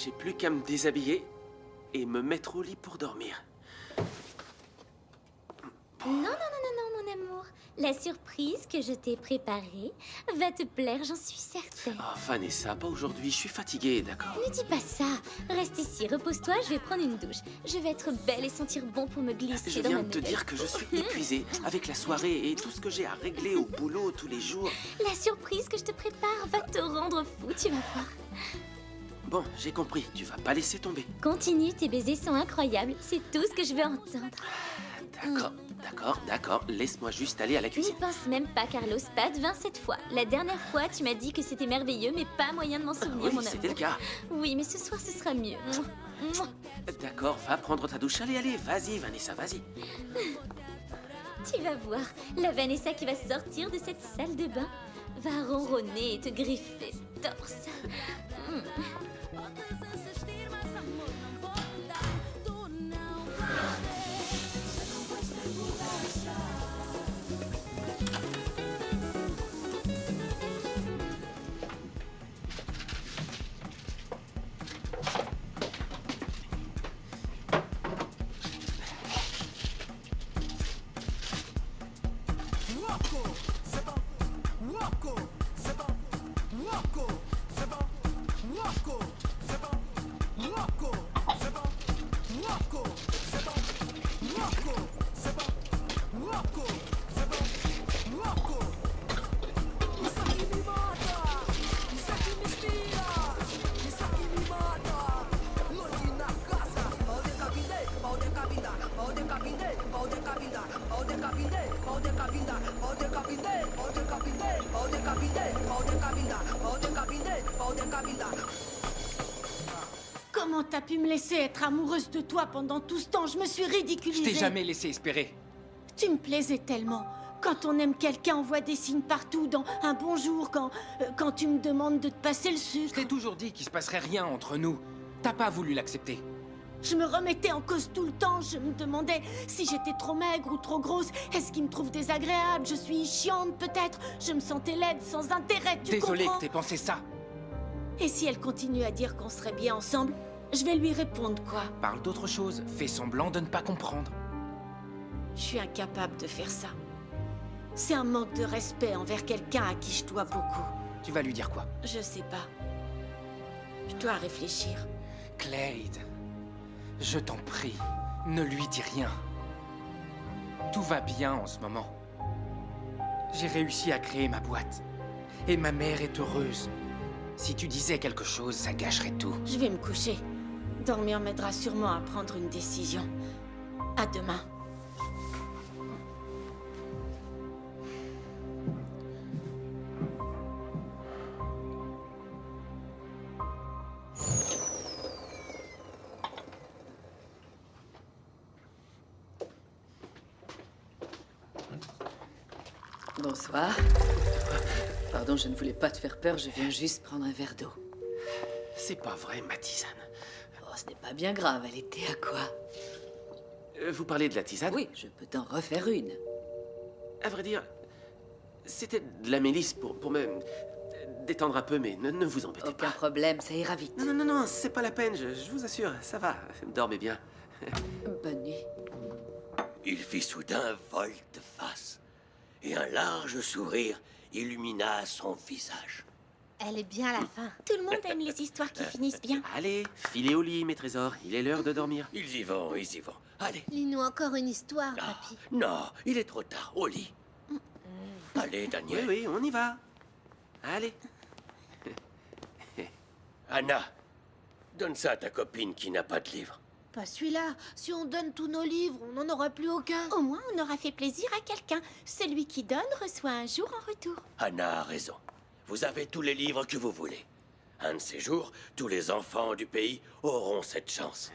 J'ai plus qu'à me déshabiller et me mettre au lit pour dormir. Non, non, non, non, non, mon amour. La surprise que je t'ai préparée va te plaire, j'en suis certaine. Oh, Vanessa, pas aujourd'hui, je suis fatigué, d'accord? Ne dis pas ça. Reste ici, repose-toi, je vais prendre une douche. Je vais être belle et sentir bon pour me glisser Je dans ma viens de te nouvelle. dire que je suis épuisé avec la soirée et tout ce que j'ai à régler au boulot tous les jours. La surprise que je te prépare va te rendre fou, tu vas voir. Bon, j'ai compris, tu vas pas laisser tomber. Continue, tes baisers sont incroyables, c'est tout ce que je veux entendre. D'accord, d'accord, d'accord, laisse-moi juste aller à la N'y cuisine. pense même pas, Carlos, pas de 27 fois. La dernière fois, tu m'as dit que c'était merveilleux, mais pas moyen de m'en souvenir, Oui, mon c'était amour. le cas. Oui, mais ce soir, ce sera mieux. Mouah. D'accord, va prendre ta douche. Allez, allez, vas-y, Vanessa, vas-y. Tu vas voir, la Vanessa qui va sortir de cette salle de bain va ronronner et te griffer le torse. Comment t'as pu me laisser être amoureuse de toi pendant tout ce temps? Je me suis Je ridiculisée. t'ai jamais laissé espérer. Tu me plaisais tellement. Quand on aime quelqu'un, on voit des signes partout, dans un bonjour, quand tu me demandes de te passer le Je sucre. t'ai toujours dit qu'il se passerait rien entre nous. T'as pas voulu l'accepter. Je me remettais en cause tout le temps. Je me demandais si j'étais trop maigre ou trop grosse. Est-ce qu'il me trouve désagréable? Je suis chiante peut-être. Je me sentais laide, sans intérêt, tu Désolé comprends? que t'aies pensé ça. Et si elle continue à dire qu'on serait bien ensemble, je vais lui répondre quoi? Parle d'autre chose. Fais semblant de ne pas comprendre. Je suis incapable de faire ça. C'est un manque de respect envers quelqu'un à qui je dois beaucoup. Tu vas lui dire quoi? Je sais pas. Je dois réfléchir. Clade, je t'en prie, ne lui dis rien. Tout va bien en ce moment. J'ai réussi à créer ma boîte. Et ma mère est heureuse. Si tu disais quelque chose, ça gâcherait tout. Je vais me coucher. Dormir m'aidera sûrement à prendre une décision. À demain. Bonsoir. Pardon, je ne voulais pas te faire peur, je viens juste prendre un verre d'eau. C'est pas vrai, ma tisane. Oh, ce n'est pas bien grave, elle était à quoi? Vous parlez de la tisane? Oui, je peux t'en refaire une. À vrai dire, c'était de la mélisse pour me détendre un peu, mais ne vous embêtez Aucun pas. problème, ça ira vite. Non, non, non, non, c'est pas la peine, je vous assure, ça va. Dormez bien. Bonne nuit. Il fit soudain volte-face, et un large sourire illumina son visage. Elle est bien à la fin. Tout le monde aime les histoires qui finissent bien. Allez, filez au lit, mes trésors, il est l'heure de dormir. Ils y vont, ils y vont. Allez. Lis-nous encore une histoire, Ah, papy. non, il est trop tard, au lit. Allez, Oui, Daniel. oui, on y va. Allez. Anna, donne ça à ta copine qui n'a pas de livre. Pas celui-là. Si on donne tous nos livres, on n'en aura plus aucun. Au moins, on aura fait plaisir à quelqu'un. Celui qui donne reçoit un jour en retour. Anna a raison. Vous avez tous les livres que vous voulez. Un de ces jours, tous les enfants du pays auront cette chance.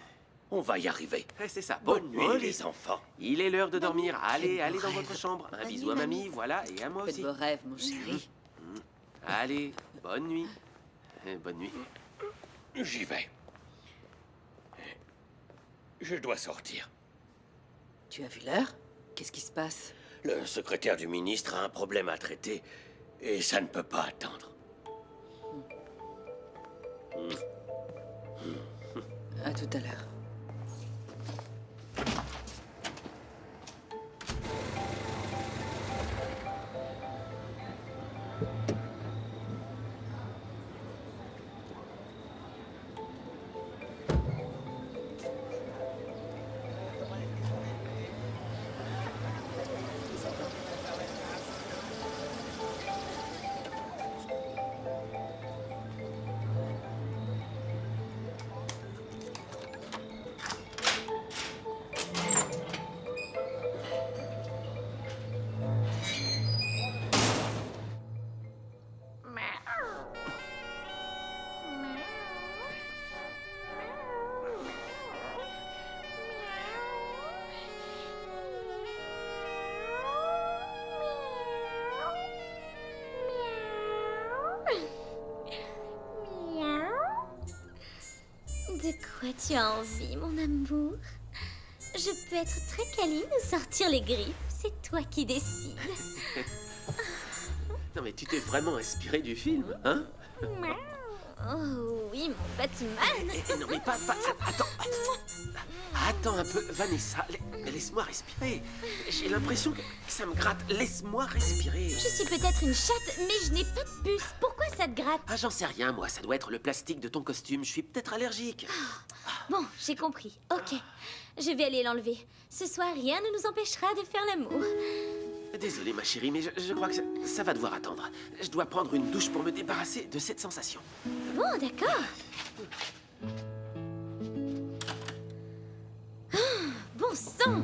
On va y arriver. C'est ça. Bonne nuit, au lit. les enfants. Il est l'heure de dormir. Allez, Quel allez dans beau votre rêve. chambre. Un Bonne bisou nuit, à mamie, mamie. voilà, et à moi Faites aussi. vos rêves, mon chéri. Allez, bonne nuit. Bonne nuit. J'y vais. Je dois sortir. Tu as vu l'heure? Qu'est-ce qui se passe? Le secrétaire du ministre a un problème à traiter et ça ne peut pas attendre. À tout à l'heure. De quoi tu as envie, mon amour? Je peux être très câline ou sortir les griffes. C'est toi qui décides. Non mais tu t'es vraiment inspiré du film, hein? Oh oui, mon Batman. Non mais pas... Attends un peu, Vanessa, laisse-moi respirer. J'ai l'impression que ça me gratte. Laisse-moi respirer. Je suis peut-être une chatte, mais je n'ai pas de puce. Pourquoi ça te gratte? Ah, j'en sais rien, moi. Ça doit être le plastique de ton costume. Je suis peut-être allergique. Bon, j'ai compris. Ok, je vais aller l'enlever. Ce soir, rien ne nous empêchera de faire l'amour. Désolé, ma chérie, mais je crois que ça va devoir attendre. Je dois prendre une douche pour me débarrasser de cette sensation. Bon, d'accord. Ah, bon sang!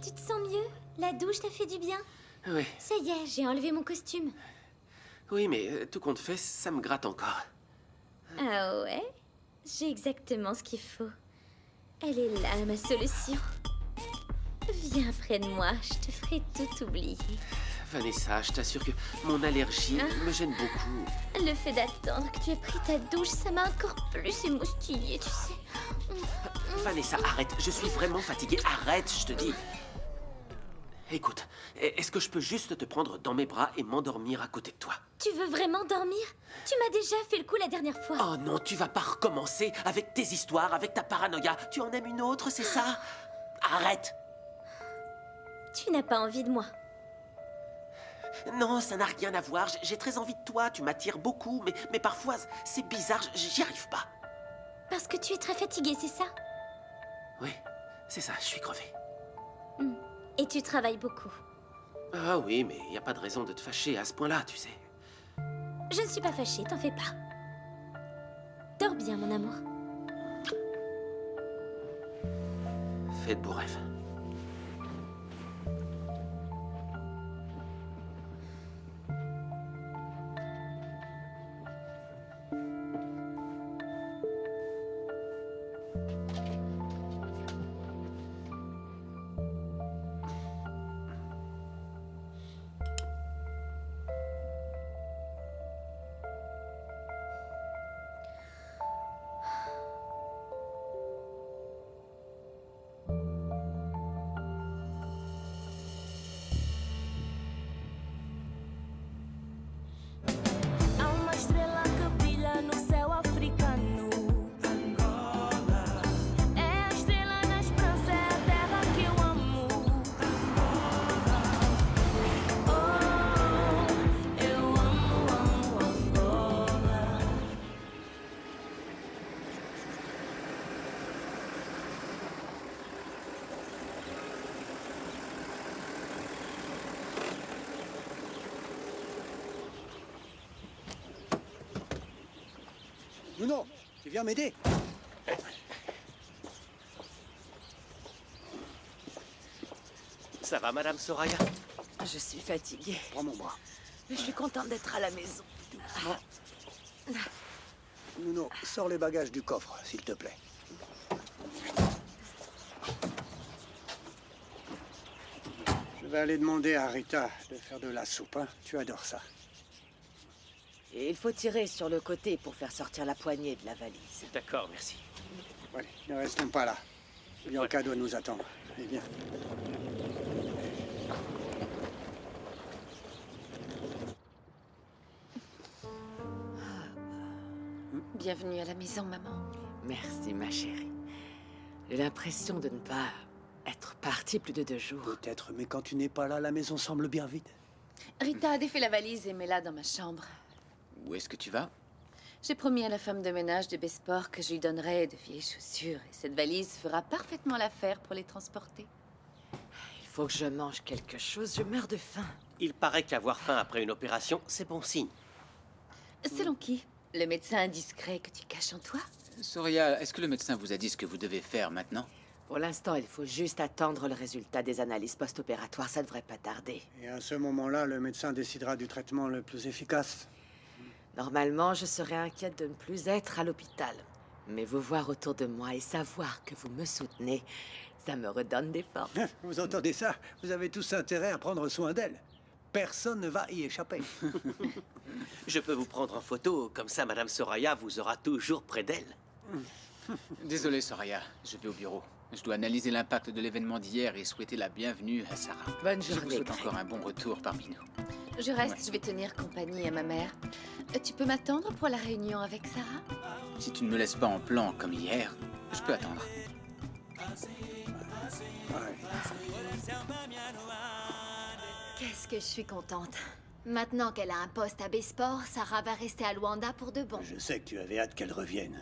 Tu te sens mieux? La douche t'a fait du bien? Oui, Ça y est, j'ai enlevé mon costume. oui, mais tout compte fait, ça me gratte encore. Ah ouais? J'ai exactement ce qu'il faut. Elle est là, ma solution. Viens près de moi, je te ferai tout oublier. Vanessa, je t'assure que mon allergie me gêne beaucoup. Le fait d'attendre que tu aies pris ta douche, ça m'a encore plus émoustillée, tu sais. Vanessa, arrête, je suis vraiment fatiguée. Arrête, je te dis. Écoute, est-ce que je peux juste te prendre dans mes bras et m'endormir à côté de toi? Tu veux vraiment dormir? Tu m'as déjà fait le coup la dernière fois. Oh non, tu vas pas recommencer avec tes histoires, avec ta paranoïa. Tu en aimes une autre, c'est ça? Arrête! Tu n'as pas envie de moi. Non, ça n'a rien à voir. J'ai très envie de toi, tu m'attires beaucoup, mais parfois, c'est bizarre, j'y arrive pas. Parce que tu es très fatiguée, c'est ça? Oui, c'est ça, je suis crevé. Et tu travailles beaucoup. Ah oui, mais y a pas de raison de te fâcher à ce point-là, tu sais. Je ne suis pas fâchée, t'en fais pas. Dors bien, mon amour. Fais de beaux rêves. Há uma estrela que brilha no céu africano. Angola. É a estrela na esperança, é a terra que eu amo. Oh, eu amo Angola. Nuno, tu viens m'aider? Ça va, Madame Soraya? Je suis fatiguée, Prends mon bras. mais je suis contente d'être à la maison. Nuno, sors les bagages du coffre, s'il te plaît. Je vais aller demander à Rita de faire de la soupe, hein. Tu adores ça. Et il faut tirer sur le côté pour faire sortir la poignée de la valise. D'accord, merci. Allez, ne restons pas là. Bianca doit nous attendre. Eh bien. Bienvenue à la maison, maman. Merci, ma chérie. J'ai l'impression de ne pas être partie plus de 2 jours. Peut-être, mais quand tu n'es pas là, la maison semble bien vide. Rita a défait la valise et met-la dans ma chambre. Où est-ce que tu vas? J'ai promis à la femme de ménage de Besport que je lui donnerais de vieilles chaussures. Et cette valise fera parfaitement l'affaire pour les transporter. Il faut que je mange quelque chose, je meurs de faim. Il paraît qu'avoir faim après une opération, c'est bon signe. Selon qui? Le médecin indiscret que tu caches en toi? Soria, est-ce que le médecin vous a dit ce que vous devez faire maintenant? Pour l'instant, il faut juste attendre le résultat des analyses post-opératoires, ça devrait pas tarder. Et à ce moment-là, le médecin décidera du traitement le plus efficace. Normalement, je serais inquiète de ne plus être à l'hôpital. Mais vous voir autour de moi et savoir que vous me soutenez, ça me redonne des forces. Vous entendez ça? Vous avez tous intérêt à prendre soin d'elle. Personne ne va y échapper. Je peux vous prendre en photo, comme ça Madame Soraya vous aura toujours près d'elle. Désolé, Soria, je vais au bureau. Je dois analyser l'impact de l'événement d'hier et souhaiter la bienvenue à Sarah. Bonne Je vous journée, souhaite Greg. encore un bon retour parmi nous. Je reste, Ouais. je vais tenir compagnie à ma mère. Tu peux m'attendre pour la réunion avec Sarah? Si tu ne me laisses pas en plan comme hier, je peux attendre. Ouais. Qu'est-ce que je suis contente. Maintenant qu'elle a un poste à Besport, Sarah va rester à Luanda pour de bon. Je sais que tu avais hâte qu'elle revienne.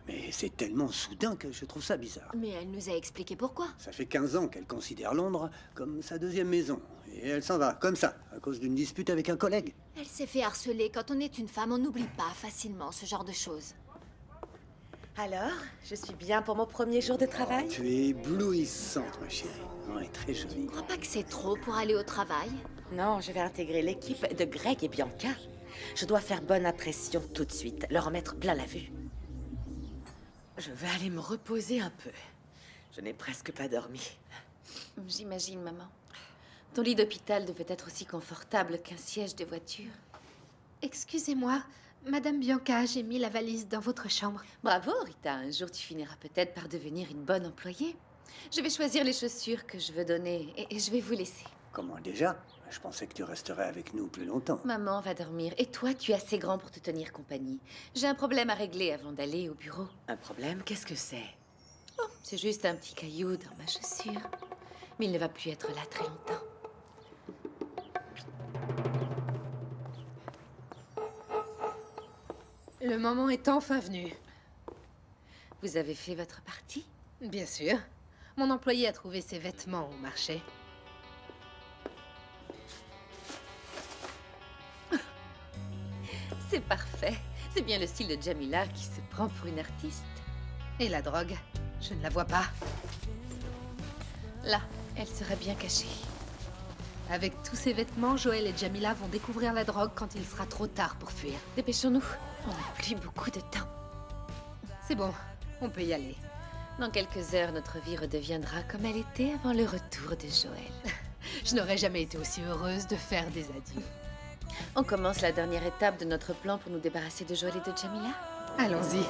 Mais c'est tellement soudain que je trouve ça bizarre. Mais elle nous a expliqué pourquoi. Ça fait 15 ans qu'elle considère Londres comme sa deuxième maison. Et elle s'en va, comme ça, à cause d'une dispute avec un collègue. Elle s'est fait harceler. Quand on est une femme, on n'oublie pas facilement ce genre de choses. Alors, je suis bien pour mon premier jour de travail? Tu es éblouissante, ma chérie. Ouais, très jolie. Je crois pas que c'est trop pour aller au travail. Non, je vais intégrer l'équipe de Greg et Bianca. Je dois faire bonne impression tout de suite, leur en mettre plein la vue. Je vais aller me reposer un peu. Je n'ai presque pas dormi. J'imagine, maman. Ton lit d'hôpital devait être aussi confortable qu'un siège de voiture. Excusez-moi, Madame Bianca, j'ai mis la valise dans votre chambre. Bravo, Rita. Un jour, tu finiras peut-être par devenir une bonne employée. Je vais choisir les chaussures que je veux donner et je vais vous laisser. Comment déjà? Je pensais que tu resterais avec nous plus longtemps. Maman va dormir et toi, tu es assez grand pour te tenir compagnie. J'ai un problème à régler avant d'aller au bureau. Un problème? Qu'est-ce que c'est? Oh, c'est juste un petit caillou dans ma chaussure. Mais il ne va plus être là très longtemps. Le moment est enfin venu. Vous avez fait votre partie? Bien sûr. Mon employé a trouvé ses vêtements au marché. C'est parfait. C'est bien le style de Jamila qui se prend pour une artiste. Et la drogue? Je ne la vois pas. Là, elle sera bien cachée. Avec tous ces vêtements, Joël et Jamila vont découvrir la drogue quand il sera trop tard pour fuir. Dépêchons-nous. On n'a plus beaucoup de temps. C'est bon, on peut y aller. Dans quelques heures, notre vie redeviendra comme elle était avant le retour de Joël. Je n'aurais jamais été aussi heureuse de faire des adieux. On commence la dernière étape de notre plan pour nous débarrasser de Joël et de Jamila. Allons-y.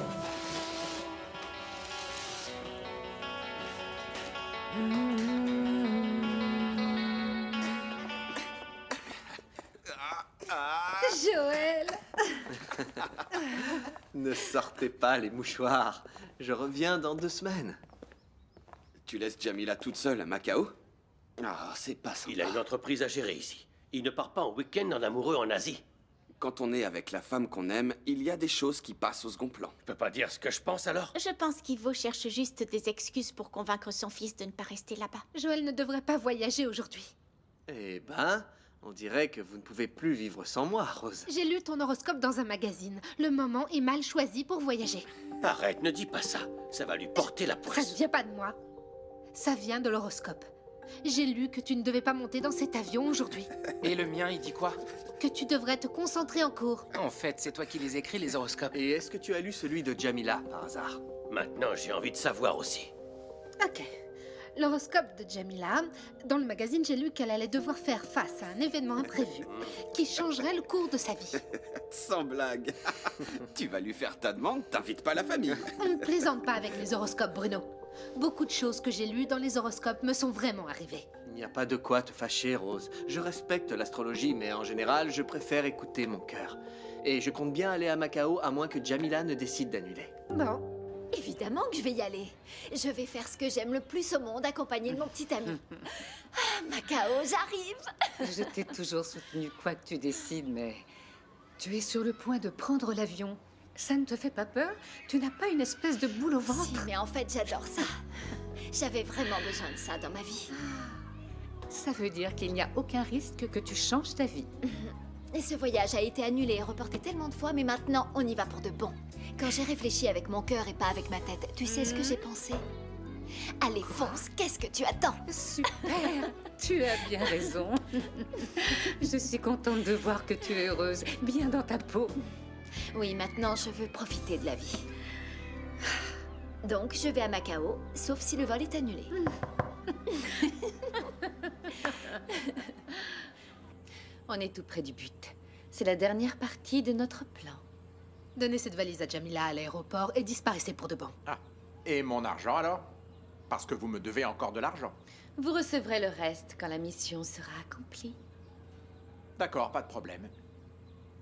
Joël! Ne sortez pas les mouchoirs. Je reviens dans 2 semaines. Tu laisses Jamila toute seule à Macao? Ah, c'est pas sympa. Il a une entreprise à gérer ici. Il ne part pas en week-end en amoureux en Asie. Quand on est avec la femme qu'on aime, il y a des choses qui passent au second plan. Je peux pas dire ce que je pense alors? Je pense qu'Ivo cherche juste des excuses pour convaincre son fils de ne pas rester là-bas. Joël ne devrait pas voyager aujourd'hui. Eh ben, on dirait que vous ne pouvez plus vivre sans moi, Rose. J'ai lu ton horoscope dans un magazine. Le moment est mal choisi pour voyager. Arrête, ne dis pas ça. Ça va lui porter la Ça poisse. ne vient pas de moi. Ça vient de l'horoscope. J'ai lu que tu ne devais pas monter dans cet avion aujourd'hui. Et le mien, il dit quoi? Que tu devrais te concentrer en cours. En fait, c'est toi qui les écris, les horoscopes. Et est-ce que tu as lu celui de Jamila, par hasard? Maintenant, j'ai envie de savoir aussi. Ok. L'horoscope de Jamila. Dans le magazine, j'ai lu qu'elle allait devoir faire face à un événement imprévu qui changerait le cours de sa vie. Sans blague. Tu vas lui faire ta demande, t'invites pas la famille. On ne plaisante pas avec les horoscopes, Bruno. Beaucoup de choses que j'ai lues dans les horoscopes me sont vraiment arrivées. Il n'y a pas de quoi te fâcher, Rose. Je respecte l'astrologie, mais en général, je préfère écouter mon cœur. Et je compte bien aller à Macao à moins que Jamila ne décide d'annuler. Bon, évidemment que je vais y aller. Je vais faire ce que j'aime le plus au monde, accompagné de mon petit ami. Ah, Macao, j'arrive. Je t'ai toujours soutenu quoi que tu décides, mais tu es sur le point de prendre l'avion. Ça ne te fait pas peur? Tu n'as pas une espèce de boule au ventre? Si, mais en fait, j'adore ça. J'avais vraiment besoin de ça dans ma vie. Ça veut dire qu'il n'y a aucun risque que tu changes ta vie. Et ce voyage a été annulé et reporté tellement de fois, mais maintenant, on y va pour de bon. Quand j'ai réfléchi avec mon cœur et pas avec ma tête, tu sais ce que j'ai pensé? Allez, fonce, qu'est-ce que tu attends? Super. Tu as bien raison. Je suis contente de voir que tu es heureuse, bien dans ta peau. Oui, maintenant, je veux profiter de la vie. Donc, je vais à Macao, sauf si le vol est annulé. On est tout près du but. C'est la dernière partie de notre plan. Donnez cette valise à Jamila à l'aéroport et disparaissez pour de bon. Ah, et mon argent alors? Parce que vous me devez encore de l'argent. Vous recevrez le reste quand la mission sera accomplie. D'accord, pas de problème.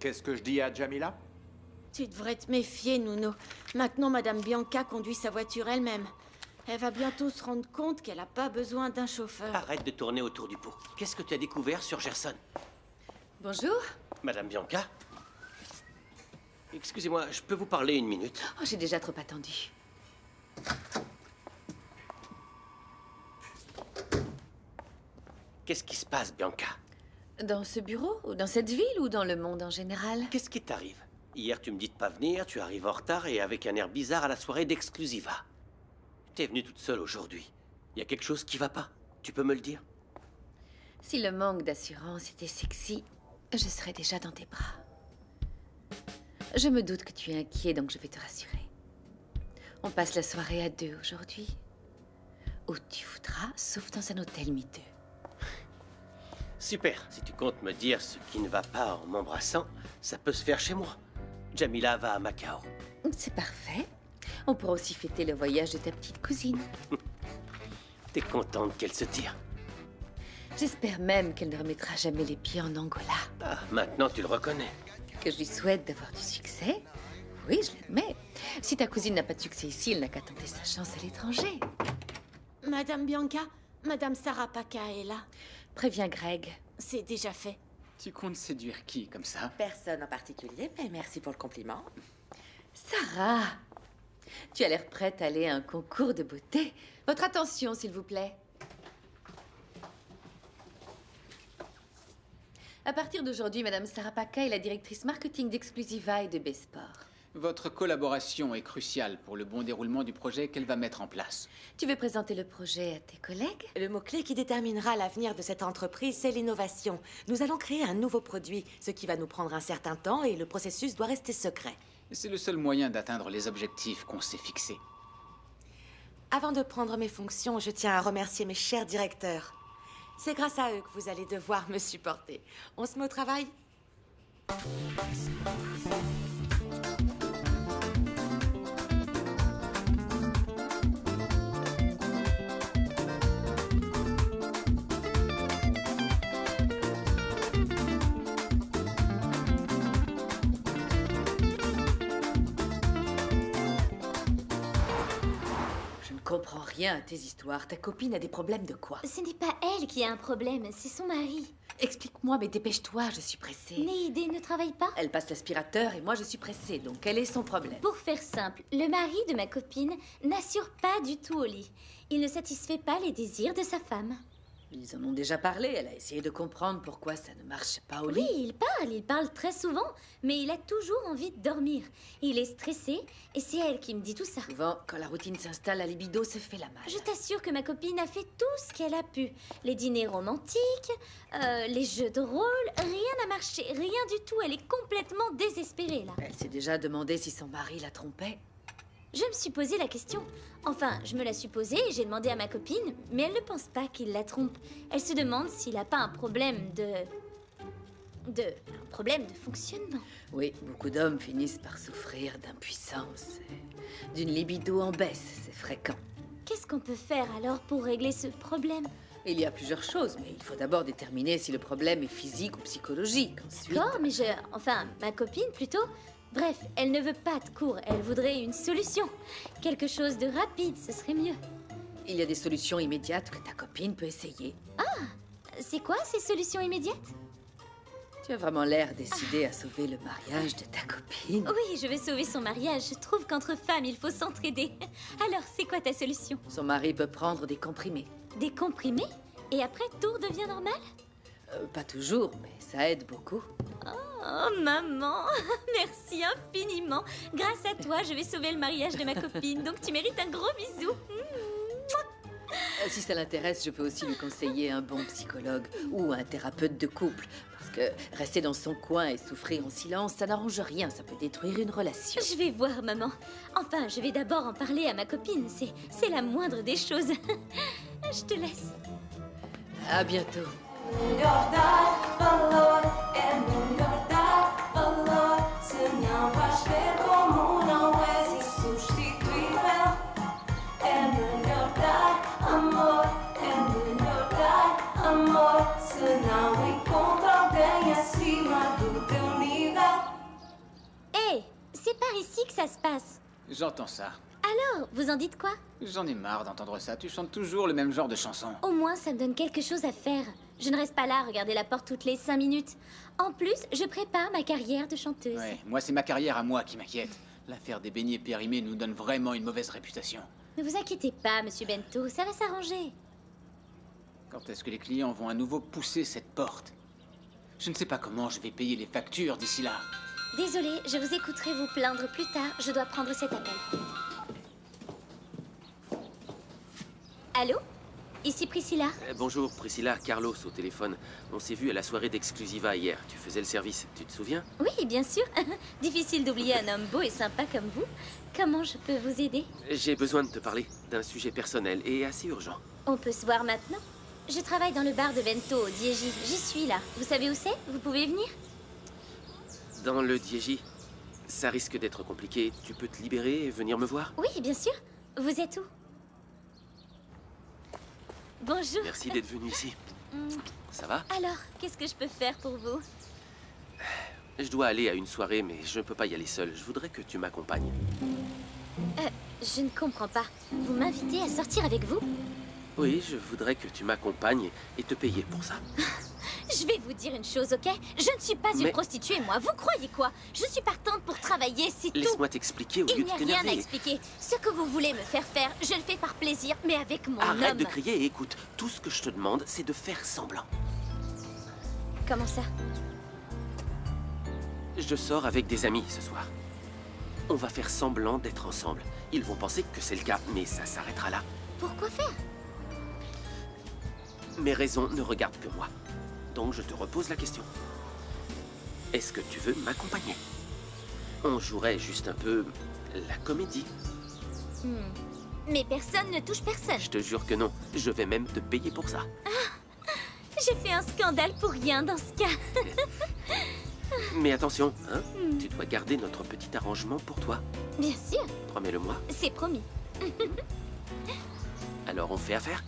Qu'est-ce que je dis à Jamila? Tu devrais te méfier, Nuno. Maintenant, Madame Bianca conduit sa voiture elle-même. Elle va bientôt se rendre compte qu'elle n'a pas besoin d'un chauffeur. Arrête de tourner autour du pot. Qu'est-ce que tu as découvert sur Gerson? Bonjour. Madame Bianca? Excusez-moi, je peux vous parler une minute? Oh, j'ai déjà trop attendu. Qu'est-ce qui se passe, Bianca? Dans ce bureau, ou dans cette ville, ou dans le monde en général? Qu'est-ce qui t'arrive? Hier, tu me dis de pas venir, tu arrives en retard et avec un air bizarre à la soirée d'Exclusiva. T'es venue toute seule aujourd'hui. Il y a quelque chose qui va pas. Tu peux me le dire? Si le manque d'assurance était sexy, je serais déjà dans tes bras. Je me doute que tu es inquiet, donc je vais te rassurer. On passe la soirée à deux aujourd'hui. Où tu voudras, sauf dans un hôtel miteux. Super. Si tu comptes me dire ce qui ne va pas en m'embrassant, ça peut se faire chez moi. Jamila va à Macao. C'est parfait. On pourra aussi fêter le voyage de ta petite cousine. T'es contente qu'elle se tire? J'espère même qu'elle ne remettra jamais les pieds en Angola. Ah, maintenant tu le reconnais. Que je lui souhaite d'avoir du succès? Oui, je l'admets. Si ta cousine n'a pas de succès ici, elle n'a qu'à tenter sa chance à l'étranger. Madame Bianca, Madame Sarapaka est là. Préviens Greg. C'est déjà fait. Tu comptes séduire qui, comme ça? Personne en particulier, mais merci pour le compliment. Sarah, tu as l'air prête à aller à un concours de beauté. Votre attention, s'il vous plaît. À partir d'aujourd'hui, Madame Sarapaka est la directrice marketing d'Exclusiva et de Besport. Votre collaboration est cruciale pour le bon déroulement du projet qu'elle va mettre en place. Tu veux présenter le projet à tes collègues? Le mot-clé qui déterminera l'avenir de cette entreprise, c'est l'innovation. Nous allons créer un nouveau produit, ce qui va nous prendre un certain temps et le processus doit rester secret. C'est le seul moyen d'atteindre les objectifs qu'on s'est fixés. Avant de prendre mes fonctions, je tiens à remercier mes chers directeurs. C'est grâce à eux que vous allez devoir me supporter. On se met au travail? Je ne comprends rien à tes histoires. Ta copine a des problèmes de quoi? Ce n'est pas elle qui a un problème, c'est son mari. Explique-moi, mais dépêche-toi, je suis pressée. Néidée ne travaille pas? Elle passe l'aspirateur et moi je suis pressée, donc quel est son problème? Pour faire simple, le mari de ma copine n'assure pas du tout au lit. Il ne satisfait pas les désirs de sa femme. Ils en ont déjà parlé, elle a essayé de comprendre pourquoi ça ne marche pas au lit. Oui, il parle très souvent, mais il a toujours envie de dormir. Il est stressé et c'est elle qui me dit tout ça. Souvent, quand la routine s'installe, la libido se fait la malle. Je t'assure que ma copine a fait tout ce qu'elle a pu. Les dîners romantiques, les jeux de rôle, rien n'a marché, rien du tout. Elle est complètement désespérée là. Elle s'est déjà demandé si son mari la trompait. Je me suis posé la question. Enfin, je me la suis posée et j'ai demandé à ma copine, mais elle ne pense pas qu'il la trompe. Elle se demande s'il n'a pas un problème un problème de fonctionnement. Oui, beaucoup d'hommes finissent par souffrir d'impuissance, d'une libido en baisse, c'est fréquent. Qu'est-ce qu'on peut faire alors pour régler ce problème? Il y a plusieurs choses, mais il faut d'abord déterminer si le problème est physique ou psychologique. Ensuite... D'accord, mais Enfin, ma copine plutôt. Bref, elle ne veut pas de cours, elle voudrait une solution. Quelque chose de rapide, ce serait mieux. Il y a des solutions immédiates que ta copine peut essayer. Ah, c'est quoi ces solutions immédiates? Tu as vraiment l'air décidé à sauver le mariage de ta copine. Oui, je vais sauver son mariage. Je trouve qu'entre femmes, il faut s'entraider. Alors, c'est quoi ta solution? Son mari peut prendre des comprimés. Des comprimés? Et après, tout redevient normal? Pas toujours, mais ça aide beaucoup. Oh, maman, merci infiniment. Grâce à toi, je vais sauver le mariage de ma copine, donc tu mérites un gros bisou. Si ça l'intéresse, je peux aussi lui conseiller un bon psychologue ou un thérapeute de couple. Parce que rester dans son coin et souffrir en silence, ça n'arrange rien, ça peut détruire une relation. Je vais voir, maman. Enfin, je vais d'abord en parler à ma copine, c'est la moindre des choses. Je te laisse. À bientôt. Hé, c'est par ici que ça se passe. J'entends ça. Alors, vous en dites quoi? J'en ai marre d'entendre ça. Tu chantes toujours le même genre de chanson. Au moins, ça me donne quelque chose à faire. Je ne reste pas là à regarder la porte toutes les 5 minutes. En plus, je prépare ma carrière de chanteuse. Ouais, moi c'est ma carrière à moi qui m'inquiète. L'affaire des beignets périmés nous donne vraiment une mauvaise réputation. Ne vous inquiétez pas, monsieur Bento, ça va s'arranger. Quand est-ce que les clients vont à nouveau pousser cette porte? Je ne sais pas comment je vais payer les factures d'ici là. Désolée, je vous écouterai vous plaindre plus tard. Je dois prendre cet appel. Allô? Ici Priscilla. Bonjour, Priscilla, Carlos au téléphone. On s'est vu à la soirée d'Exclusiva hier. Tu faisais le service, tu te souviens? Oui, bien sûr. Difficile d'oublier un homme beau et sympa comme vous. Comment je peux vous aider? J'ai besoin de te parler d'un sujet personnel et assez urgent. On peut se voir maintenant? Je travaille dans le bar de Bento au Diegi. J'y suis là. Vous savez où c'est? Vous pouvez venir? Dans le Diegi, ça risque d'être compliqué. Tu peux te libérer et venir me voir? Oui, bien sûr. Vous êtes où? Bonjour. Merci d'être venu ici. Ça va? Alors, qu'est-ce que je peux faire pour vous? Je dois aller à une soirée, mais je ne peux pas y aller seul. Je voudrais que tu m'accompagnes. Je ne comprends pas. Vous m'invitez à sortir avec vous? Oui, je voudrais que tu m'accompagnes et te payer pour ça. Je vais vous dire une chose, ok? Je ne suis pas une prostituée, moi. Vous croyez quoi? Je suis partante pour travailler, c'est tout. Laisse-moi t'expliquer au lieu Il de n'y a t'énerver. rien à expliquer. Ce que vous voulez me faire faire, je le fais par plaisir, mais avec mon Arrête homme. de crier et écoute. Tout ce que je te demande, c'est de faire semblant. Comment ça? Je sors avec des amis ce soir. On va faire semblant d'être ensemble. Ils vont penser que c'est le cas, mais ça s'arrêtera là. Pourquoi faire? Mes raisons ne regardent que moi. Donc je te repose la question. Est-ce que tu veux m'accompagner? On jouerait juste un peu la comédie. Mais personne ne touche personne. Je te jure que non. Je vais même te payer pour ça. J'ai fait un scandale pour rien dans ce cas. Mais attention, hein? Tu dois garder notre petit arrangement pour toi. Bien sûr, Promets-le-moi. c'est promis. Alors on fait affaire?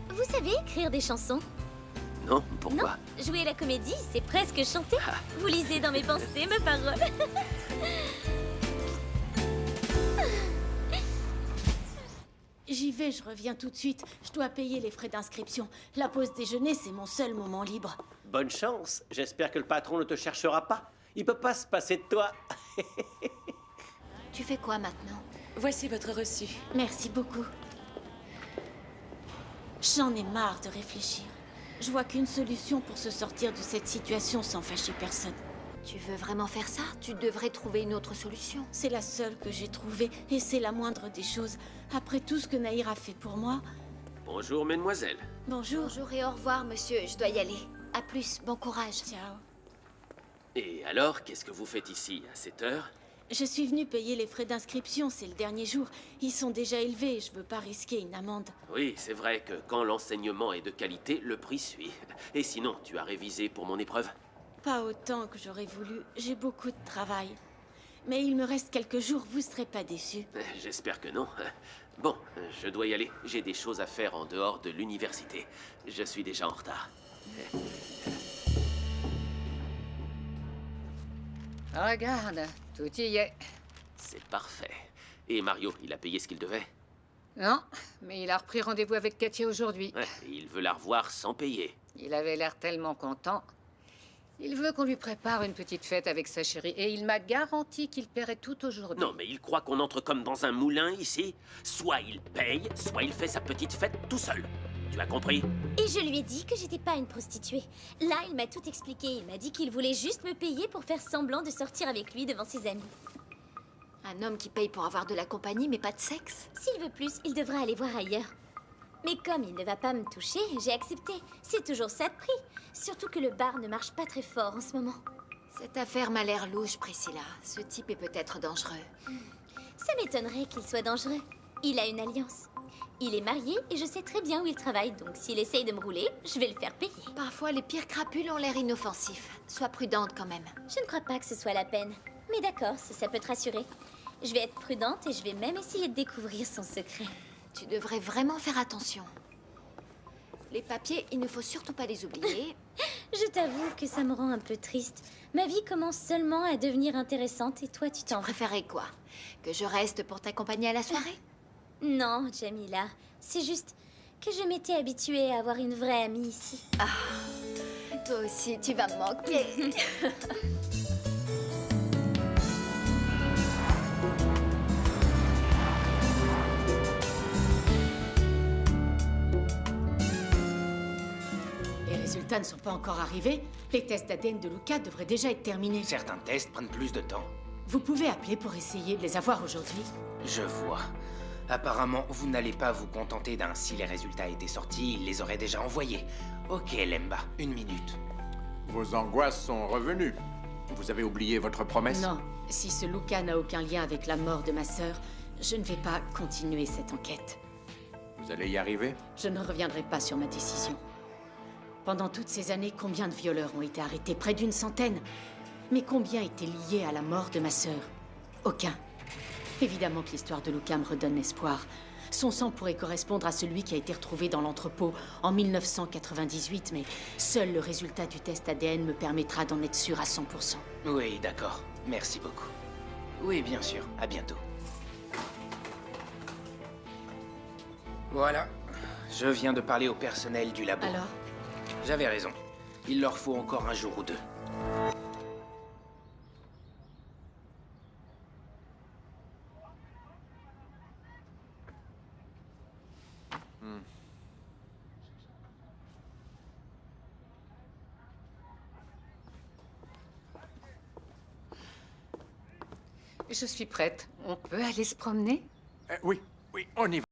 Vous savez écrire des chansons? Non? Pourquoi? Non, jouer la comédie, c'est presque chanter. Vous lisez dans mes pensées mes paroles. J'y vais, je reviens tout de suite. Je dois payer les frais d'inscription. La pause déjeuner, c'est mon seul moment libre. Bonne chance. J'espère que le patron ne te cherchera pas. Il peut pas se passer de toi. Tu fais quoi maintenant? Voici votre reçu. Merci beaucoup. J'en ai marre de réfléchir. Je vois qu'une solution pour se sortir de cette situation sans fâcher personne. Tu veux vraiment faire ça? Tu devrais trouver une autre solution. C'est la seule que j'ai trouvée et c'est la moindre des choses. Après tout ce que Nahir a fait pour moi... Bonjour, mesdemoiselles. Bonjour. Bonjour et au revoir, monsieur. Je dois y aller. À plus. Bon courage. Ciao. Et alors, qu'est-ce que vous faites ici, à cette heure? Je suis venue payer les frais d'inscription, c'est le dernier jour. Ils sont déjà élevés et je veux pas risquer une amende. Oui, c'est vrai que quand l'enseignement est de qualité, le prix suit. Et sinon, tu as révisé pour mon épreuve? Pas autant que j'aurais voulu. J'ai beaucoup de travail. Mais il me reste quelques jours, vous serez pas déçus. J'espère que non. Bon, je dois y aller. J'ai des choses à faire en dehors de l'université. Je suis déjà en retard. Regarde, tout y est. C'est parfait. Et Mario, il a payé ce qu'il devait? Non, mais il a repris rendez-vous avec Katia aujourd'hui. Ouais, et il veut la revoir sans payer. Il avait l'air tellement content. Il veut qu'on lui prépare une petite fête avec sa chérie et il m'a garanti qu'il paierait tout aujourd'hui. Non, mais il croit qu'on entre comme dans un moulin ici. Soit il paye, soit il fait sa petite fête tout seul. Tu as compris? Et je lui ai dit que j'étais pas une prostituée. Là, il m'a tout expliqué. Il m'a dit qu'il voulait juste me payer pour faire semblant de sortir avec lui devant ses amis. Un homme qui paye pour avoir de la compagnie, mais pas de sexe? S'il veut plus, il devra aller voir ailleurs. Mais comme il ne va pas me toucher, j'ai accepté. C'est toujours ça de prix. Surtout que le bar ne marche pas très fort en ce moment. Cette affaire m'a l'air louche, Priscilla. Ce type est peut-être dangereux. Ça m'étonnerait qu'il soit dangereux. Il a une alliance. Il est marié et je sais très bien où il travaille, donc s'il essaye de me rouler, je vais le faire payer. Parfois, les pires crapules ont l'air inoffensifs. Sois prudente quand même. Je ne crois pas que ce soit la peine. Mais d'accord, si ça peut te rassurer. Je vais être prudente et je vais même essayer de découvrir son secret. Tu devrais vraiment faire attention. Les papiers, il ne faut surtout pas les oublier. Je t'avoue que ça me rend un peu triste. Ma vie commence seulement à devenir intéressante et toi, tu t'en vas. Préférais quoi? Que je reste pour t'accompagner à la soirée? Non, Jamila. C'est juste que je m'étais habituée à avoir une vraie amie ici. Ah, toi aussi, tu vas me manquer. Les résultats ne sont pas encore arrivés. Les tests d'ADN de Luca devraient déjà être terminés. Certains tests prennent plus de temps. Vous pouvez appeler pour essayer de les avoir aujourd'hui. Je vois. Apparemment, vous n'allez pas vous contenter d'un « si les résultats étaient sortis, il les aurait déjà envoyés ». Ok, Lemba, 1 minute. Vos angoisses sont revenues. Vous avez oublié votre promesse? Non. Si ce Luca n'a aucun lien avec la mort de ma sœur, je ne vais pas continuer cette enquête. Vous allez y arriver? Je ne reviendrai pas sur ma décision. Pendant toutes ces années, combien de violeurs ont été arrêtés? Près d'une centaine. Mais combien étaient liés à la mort de ma sœur? Aucun. Évidemment que l'histoire de Luca me redonne espoir. Son sang pourrait correspondre à celui qui a été retrouvé dans l'entrepôt en 1998, mais seul le résultat du test ADN me permettra d'en être sûr à 100%. Oui, d'accord. Merci beaucoup. Oui, bien sûr. À bientôt. Voilà. Je viens de parler au personnel du labo. Alors? J'avais raison. Il leur faut encore un jour ou deux. Je suis prête. On peut aller se promener? Oui, on y va.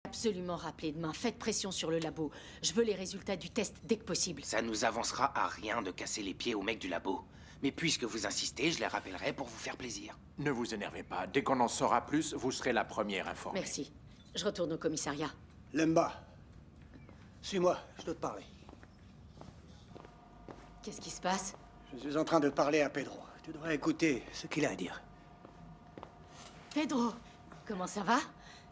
Absolument rappeler demain. Faites pression sur le labo. Je veux les résultats du test dès que possible. Ça nous avancera à rien de casser les pieds aux mecs du labo. Mais puisque vous insistez, je les rappellerai pour vous faire plaisir. Ne vous énervez pas. Dès qu'on en saura plus, vous serez la première informée. Merci. Je retourne au commissariat. Lemba, suis-moi, je dois te parler. Qu'est-ce qui se passe? Je suis en train de parler à Pedro. Tu devrais écouter ce qu'il a à dire. Pedro, comment ça va?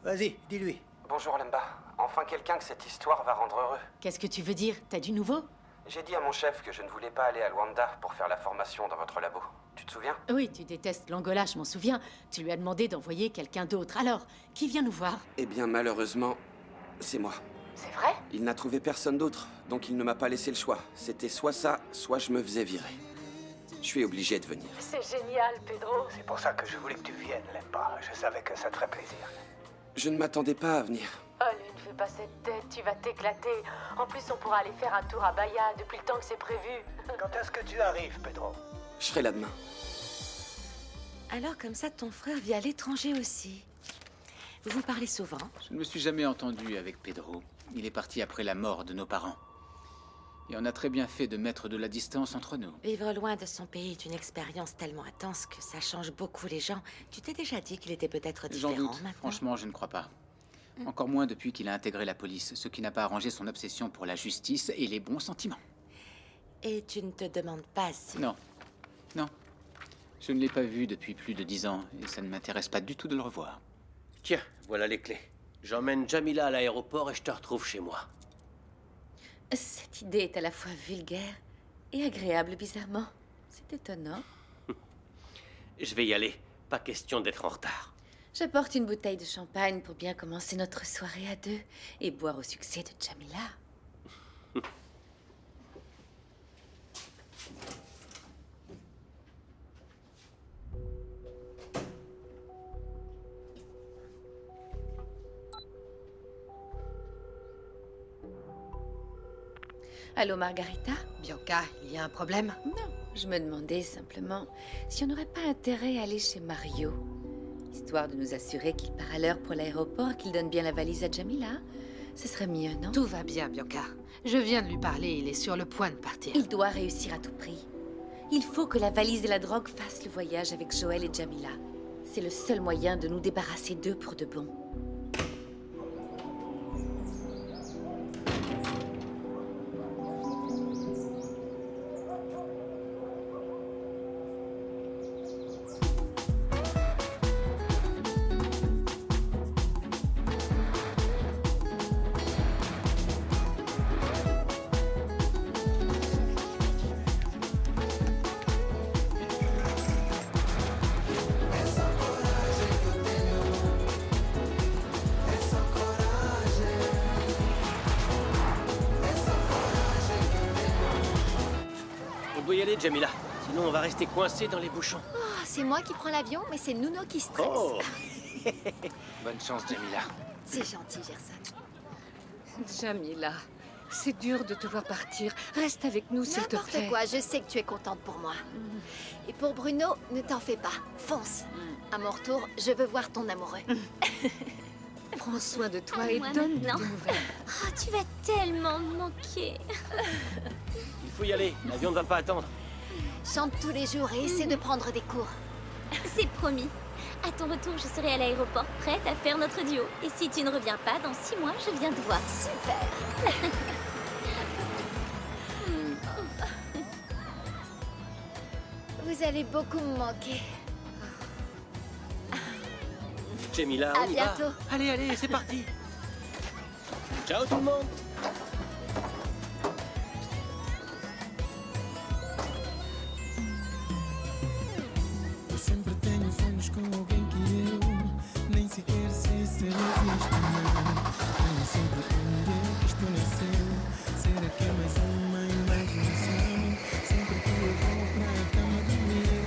Vas-y, dis-lui. Bonjour Lemba. Enfin quelqu'un que cette histoire va rendre heureux. Qu'est-ce que tu veux dire? T'as du nouveau? J'ai dit à mon chef que je ne voulais pas aller à Luanda pour faire la formation dans votre labo. Tu te souviens? Oui, tu détestes l'Angola, je m'en souviens. Tu lui as demandé d'envoyer quelqu'un d'autre. Alors, qui vient nous voir? Eh bien, malheureusement, c'est moi. C'est vrai? Il n'a trouvé personne d'autre, donc il ne m'a pas laissé le choix. C'était soit ça, soit je me faisais virer. Je suis obligé de venir. C'est génial, Pedro. C'est pour ça que je voulais que tu viennes, Lempa. Je savais que ça te ferait plaisir. Je ne m'attendais pas à venir. Allez, ne fais pas cette tête, tu vas t'éclater. En plus, on pourra aller faire un tour à Bahia depuis le temps que c'est prévu. Quand est-ce que tu arrives, Pedro? Je serai là demain. Alors, comme ça, ton frère vit à l'étranger aussi. Vous vous parlez souvent? Je ne me suis jamais entendu avec Pedro. Il est parti après la mort de nos parents. Et on a très bien fait de mettre de la distance entre nous. Vivre loin de son pays est une expérience tellement intense que ça change beaucoup les gens. Tu t'es déjà dit qu'il était peut-être J'en différent doute. maintenant? Franchement, je ne crois pas. Encore moins depuis qu'il a intégré la police, ce qui n'a pas arrangé son obsession pour la justice et les bons sentiments. Et tu ne te demandes pas si... Non. Non. Je ne l'ai pas vu depuis plus de 10 ans et ça ne m'intéresse pas du tout de le revoir. Tiens, voilà les clés. J'emmène Jamila à l'aéroport et je te retrouve chez moi. Cette idée est à la fois vulgaire et agréable, bizarrement. C'est étonnant. Je vais y aller. Pas question d'être en retard. J'apporte une bouteille de champagne pour bien commencer notre soirée à deux et boire au succès de Jamila. Allô, Margarita? Bianca, il y a un problème? Non, je me demandais simplement si on n'aurait pas intérêt à aller chez Mario. Histoire de nous assurer qu'il part à l'heure pour l'aéroport et qu'il donne bien la valise à Jamila. Ce serait mieux, non? Tout va bien, Bianca. Je viens de lui parler, il est sur le point de partir. Il doit réussir à tout prix. Il faut que la valise et la drogue fassent le voyage avec Joël et Jamila. C'est le seul moyen de nous débarrasser d'eux pour de bon. On doit y aller, Jamila. Sinon, on va rester coincés dans les bouchons. Oh, c'est moi qui prends l'avion, mais c'est Nuno qui stresse. Oh. Bonne chance, Jamila. C'est gentil, Gerson. Jamila, c'est dur de te voir partir. Reste avec nous, s'il te plaît. N'importe quoi, je sais que tu es contente pour moi. Et pour Bruno, ne t'en fais pas. Fonce. À mon retour, je veux voir ton amoureux. Prends soin de toi À et moi donne des maintenant. nouvelles. Oh, tu vas tellement me manquer. Il faut y aller. L'avion ne va pas attendre. Chante tous les jours et essaie de prendre des cours. C'est promis. À ton retour, je serai à l'aéroport prête à faire notre duo. Et si tu ne reviens pas, dans 6 mois, je viens te voir. Super. Vous allez beaucoup me manquer. Jamila, À on y va. bientôt. Allez, allez, c'est parti. Ciao tout le monde. Eu sempre tenho sonhos com alguém que eu nem sequer sei se ele existe ou não. Tenho sempre onde é que isto nasceu. Será que é mais uma imaginação? Sempre que eu vou para a cama dormir,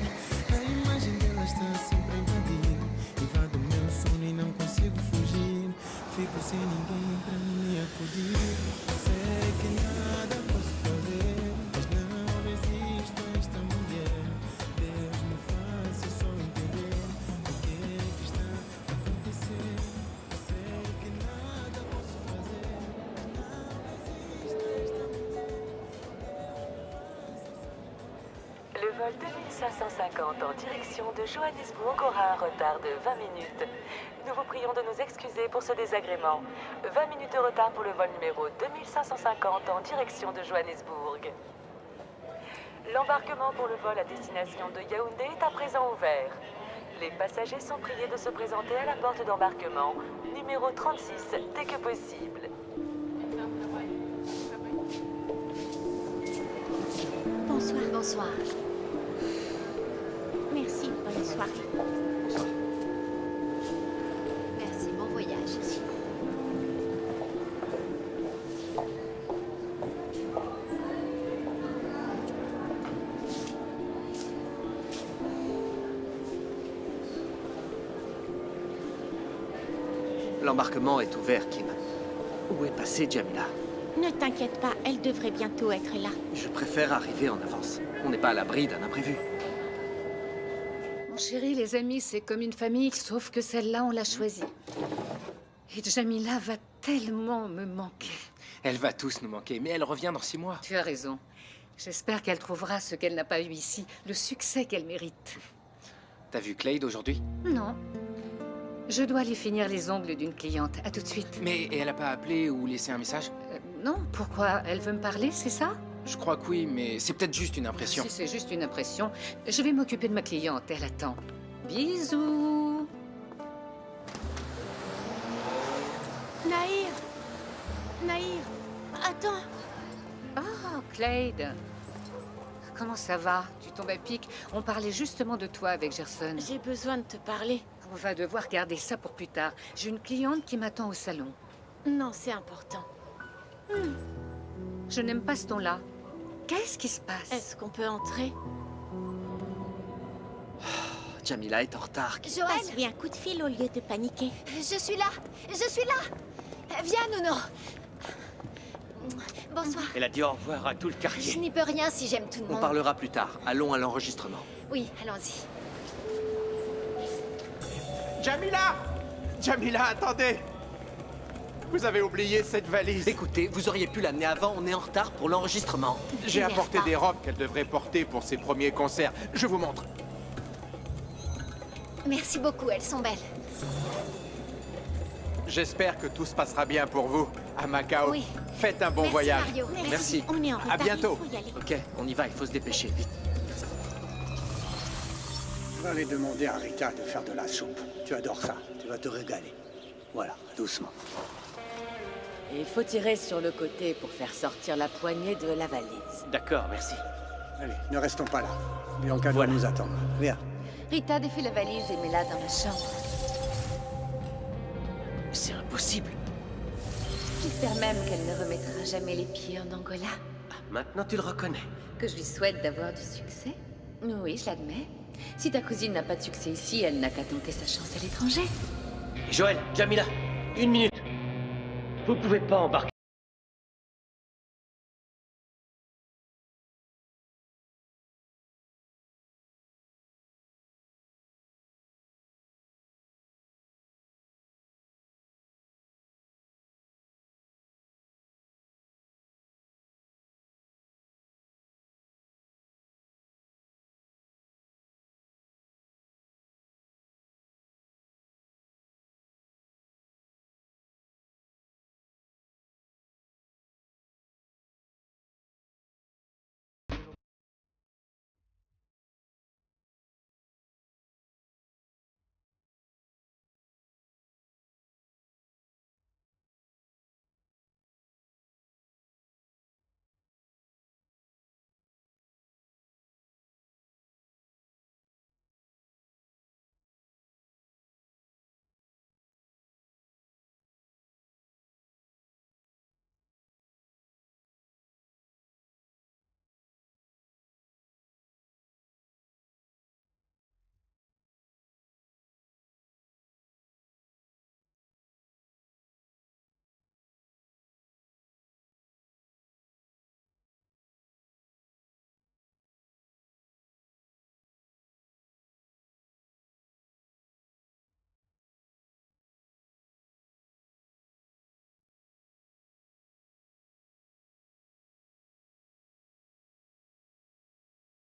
a imagem dela está sempre a invadir. Invade o meu sono e não consigo fugir. Fico sem ninguém para me acudir. Sei que nada posso fazer, mas não resisto a esta mulher. Deus me faça só entender o que é que está a acontecer. Sei que nada posso fazer, não resisto a esta Le vol 2550 en direction de Johannesburg aura un retard de 20 minutes. Nous vous prions de nous excuser pour ce désagrément. 20 minutes de retard pour le vol numéro 2550 en direction de Johannesburg. L'embarquement pour le vol à destination de Yaoundé est à présent ouvert. Les passagers sont priés de se présenter à la porte d'embarquement, numéro 36, dès que possible. Bonsoir. Merci, bonne soirée. Merci, bon voyage. L'embarquement est ouvert, Kim. Où est passée Jamila? Ne t'inquiète pas, elle devrait bientôt être là. Je préfère arriver en avance. On n'est pas à l'abri d'un imprévu. Mon chéri, les amis, c'est comme une famille, sauf que celle-là, on l'a choisie. Et Jamila va tellement me manquer. Elle va tous nous manquer, mais elle revient dans 6 mois. Tu as raison. J'espère qu'elle trouvera ce qu'elle n'a pas eu ici, le succès qu'elle mérite. T'as vu Clade aujourd'hui? Non. Je dois aller finir les ongles d'une cliente. À tout de suite. Mais elle a pas appelé ou laissé un message? Non, pourquoi? Elle veut me parler, c'est ça? Je crois que oui, mais c'est peut-être juste une impression. Si c'est juste une impression, je vais m'occuper de ma cliente. Elle attend. Bisous. Nahir! Nahir! Attends! Oh, Clade. Comment ça va? Tu tombes à pic? On parlait justement de toi avec Gerson. J'ai besoin de te parler. On va devoir garder ça pour plus tard. J'ai une cliente qui m'attend au salon. Non, c'est important. Je n'aime pas ce ton-là. Qu'est-ce qui se passe? Est-ce qu'on peut entrer? Jamila est en retard. Joël! Passe-lui un coup de fil au lieu de paniquer. Je suis là! Je suis là! Viens, Nono! Bonsoir. Elle a dit au revoir à tout le Je quartier. n'y peux rien si j'aime tout le On monde. parlera plus tard. Allons à l'enregistrement. Oui, allons-y. Jamila! Jamila, attendez! Vous avez oublié cette valise. Écoutez, vous auriez pu l'amener avant, on est en retard pour l'enregistrement. J'ai apporté des robes qu'elle devrait porter pour ses premiers concerts. Je vous montre. Merci beaucoup, elles sont belles. J'espère que tout se passera bien pour vous à Macao. Oui. Faites un bon Merci, voyage. Mario. Merci. On est en retard. À bientôt. Il faut y aller. Ok, on y va, il faut se dépêcher, vite. Je vais aller demander à Rita de faire de la soupe. Tu adores ça, tu vas te régaler. Voilà, doucement. Et il faut tirer sur le côté pour faire sortir la poignée de la valise. D'accord, merci. Allez, ne restons pas là. Bianca doit nous attendre. Viens. Rita défait la valise et met-la dans ma chambre. C'est impossible. J'espère même qu'elle ne remettra jamais les pieds en Angola. Maintenant, tu le reconnais. Que je lui souhaite d'avoir du succès. Oui, je l'admets. Si ta cousine n'a pas de succès ici, elle n'a qu'à tenter sa chance à l'étranger. Joël, Jamila, 1 minute. Vous pouvez pas embarquer.